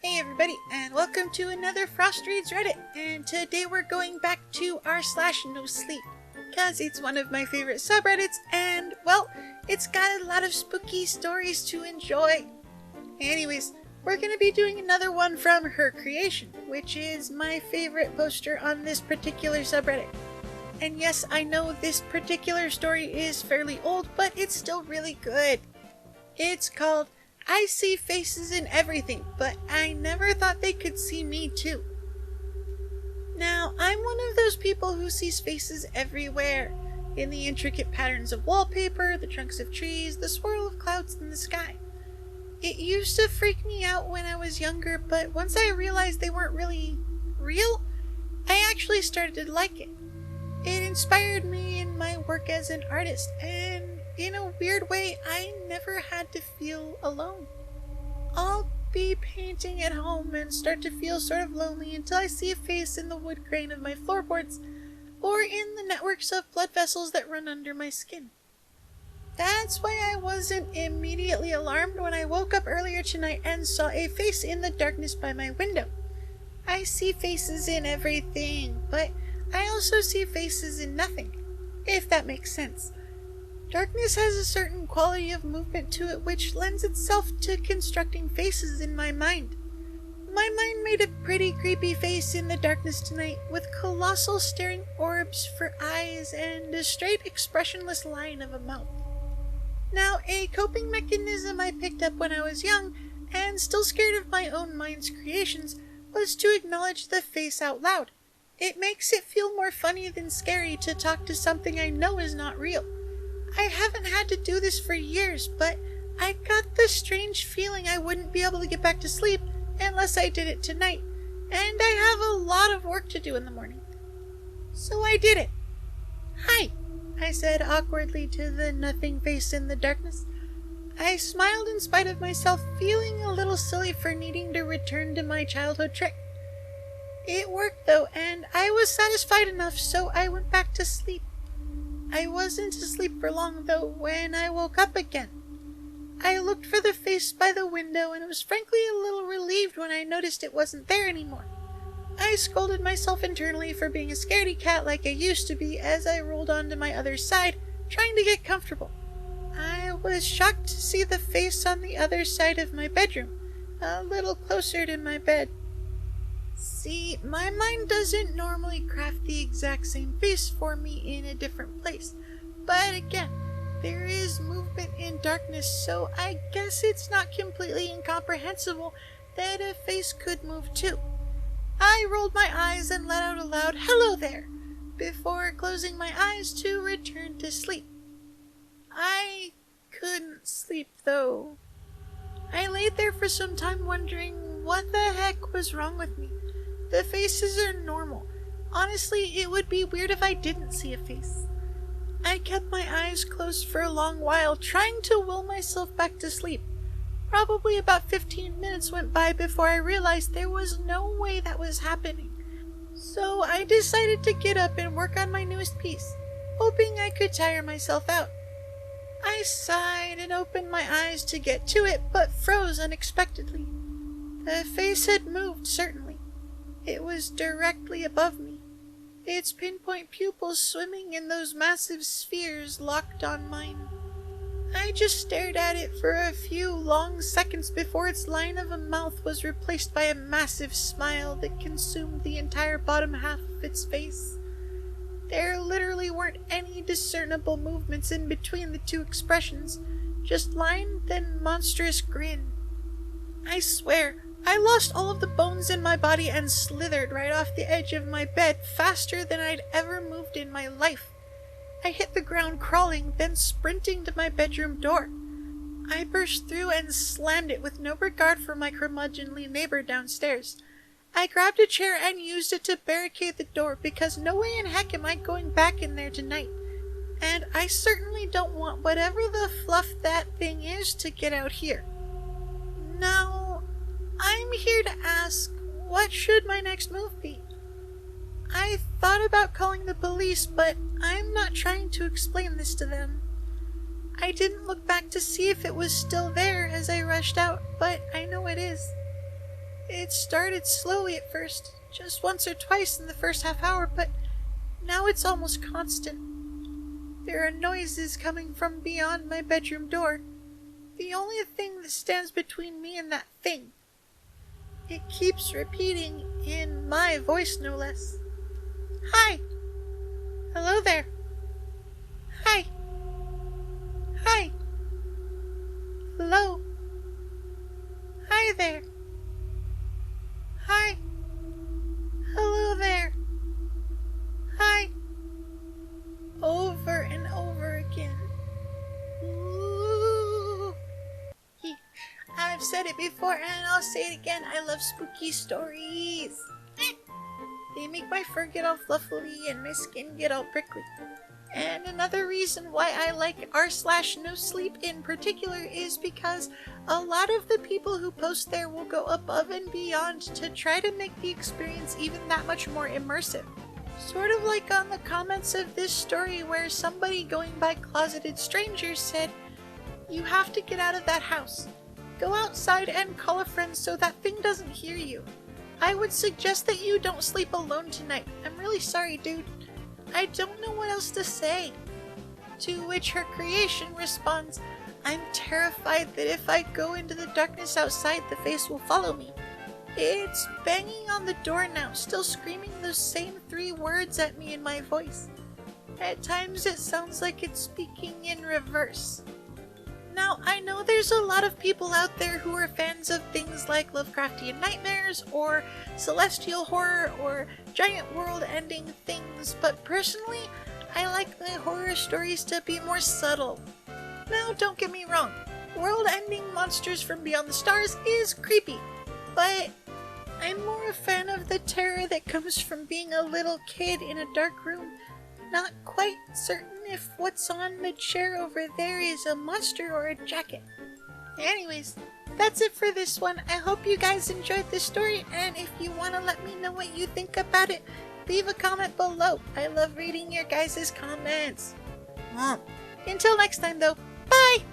Hey everybody, and welcome to another Frost Reads Reddit, and today we're going back to r/NoSleep, cause it's one of my favorite subreddits, and, well, it's got a lot of spooky stories to enjoy. Anyways, we're gonna be doing another one from her creation, which is my favorite poster on this particular subreddit. And yes, I know this particular story is fairly old, but it's still really good. It's called I See Faces in Everything, but I never thought they could see me too. Now, I'm one of those people who sees faces everywhere, in the intricate patterns of wallpaper, the trunks of trees, the swirl of clouds in the sky. It used to freak me out when I was younger, but once I realized they weren't really real, I actually started to like it. It inspired me in my work as an artist, and in a weird way, I never had to feel alone. I'll be painting at home and start to feel sort of lonely until I see a face in the wood grain of my floorboards or in the networks of blood vessels that run under my skin. That's why I wasn't immediately alarmed when I woke up earlier tonight and saw a face in the darkness by my window. I see faces in everything, but I also see faces in nothing, if that makes sense. Darkness has a certain quality of movement to it which lends itself to constructing faces in my mind. My mind made a pretty creepy face in the darkness tonight, with colossal staring orbs for eyes and a straight expressionless line of a mouth. Now, a coping mechanism I picked up when I was young, and still scared of my own mind's creations, was to acknowledge the face out loud. It makes it feel more funny than scary to talk to something I know is not real. I haven't had to do this for years, but I got the strange feeling I wouldn't be able to get back to sleep unless I did it tonight, and I have a lot of work to do in the morning. So I did it. "Hi," I said awkwardly to the nothing face in the darkness. I smiled in spite of myself, feeling a little silly for needing to return to my childhood trick. It worked though, and I was satisfied enough, so I went back to sleep. I wasn't asleep for long, though, when I woke up again. I looked for the face by the window and was frankly a little relieved when I noticed it wasn't there anymore. I scolded myself internally for being a scaredy cat like I used to be as I rolled onto my other side, trying to get comfortable. I was shocked to see the face on the other side of my bedroom, a little closer to my bed. See, my mind doesn't normally craft the exact same face for me in a different place, but again, there is movement in darkness, so I guess it's not completely incomprehensible that a face could move too. I rolled my eyes and let out a loud "hello there" before closing my eyes to return to sleep. I couldn't sleep though. I laid there for some time wondering what the heck was wrong with me. The faces are normal. Honestly, it would be weird if I didn't see a face. I kept my eyes closed for a long while, trying to will myself back to sleep. Probably about 15 minutes went by before I realized there was no way that was happening. So I decided to get up and work on my newest piece, hoping I could tire myself out. I sighed and opened my eyes to get to it, but froze unexpectedly. The face had moved, certainly. It was directly above me, its pinpoint pupils swimming in those massive spheres locked on mine. I just stared at it for a few long seconds before its line of a mouth was replaced by a massive smile that consumed the entire bottom half of its face. There literally weren't any discernible movements in between the two expressions, just line, then monstrous grin. I swear, I lost all of the bones in my body and slithered right off the edge of my bed faster than I'd ever moved in my life. I hit the ground crawling, then sprinting to my bedroom door. I burst through and slammed it with no regard for my curmudgeonly neighbor downstairs. I grabbed a chair and used it to barricade the door because no way in heck am I going back in there tonight. And I certainly don't want whatever the fluff that thing is to get out here. Now, I'm here to ask, what should my next move be? I thought about calling the police, but I'm not trying to explain this to them. I didn't look back to see if it was still there as I rushed out, but I know it is. It started slowly at first, just once or twice in the first half hour, but now it's almost constant. There are noises coming from beyond my bedroom door. The only thing that stands between me and that thing. It keeps repeating, in my voice no less. Hi! Hello there! Hi! Hi! Hello! Hi there! Hi! Hello there! Hi! Over and over again. Ooh. I've said it before and I'll say it again. I love spooky stories. They make my fur get all fluffy and my skin get all prickly. And another reason why I like r/NoSleep in particular is because a lot of the people who post there will go above and beyond to try to make the experience even that much more immersive. Sort of like on the comments of this story where somebody going by Closeted Strangers said, "You have to get out of that house. Go outside and call a friend so that thing doesn't hear you. I would suggest that you don't sleep alone tonight. I'm really sorry, dude. I don't know what else to say." To which her creation responds, "I'm terrified that if I go into the darkness outside, the face will follow me. It's banging on the door now, still screaming those same 3 words at me in my voice. At times it sounds like it's speaking in reverse." Now, I know there's a lot of people out there who are fans of things like Lovecraftian nightmares, or celestial horror, or giant world-ending things, but personally, I like my horror stories to be more subtle. Now, don't get me wrong, world-ending monsters from beyond the stars is creepy, but I'm more a fan of the terror that comes from being a little kid in a dark room, not quite certain if what's on the chair over there is a monster or a jacket. Anyways, that's it for this one. I hope you guys enjoyed this story, and if you want to let me know what you think about it, leave a comment below. I love reading your guys' comments. Until next time though, bye!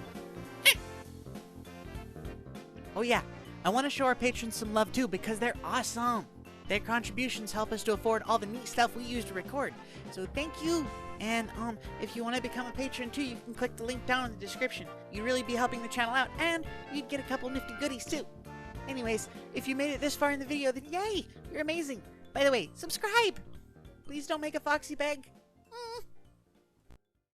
Oh yeah, I want to show our patrons some love too because they're awesome. Their contributions help us to afford all the neat stuff we use to record. So thank you. And if you want to become a patron too, you can click the link down in the description. You'd really be helping the channel out, and you'd get a couple nifty goodies too. Anyways, if you made it this far in the video, then yay, you're amazing. By the way, subscribe. Please don't make a foxy bag.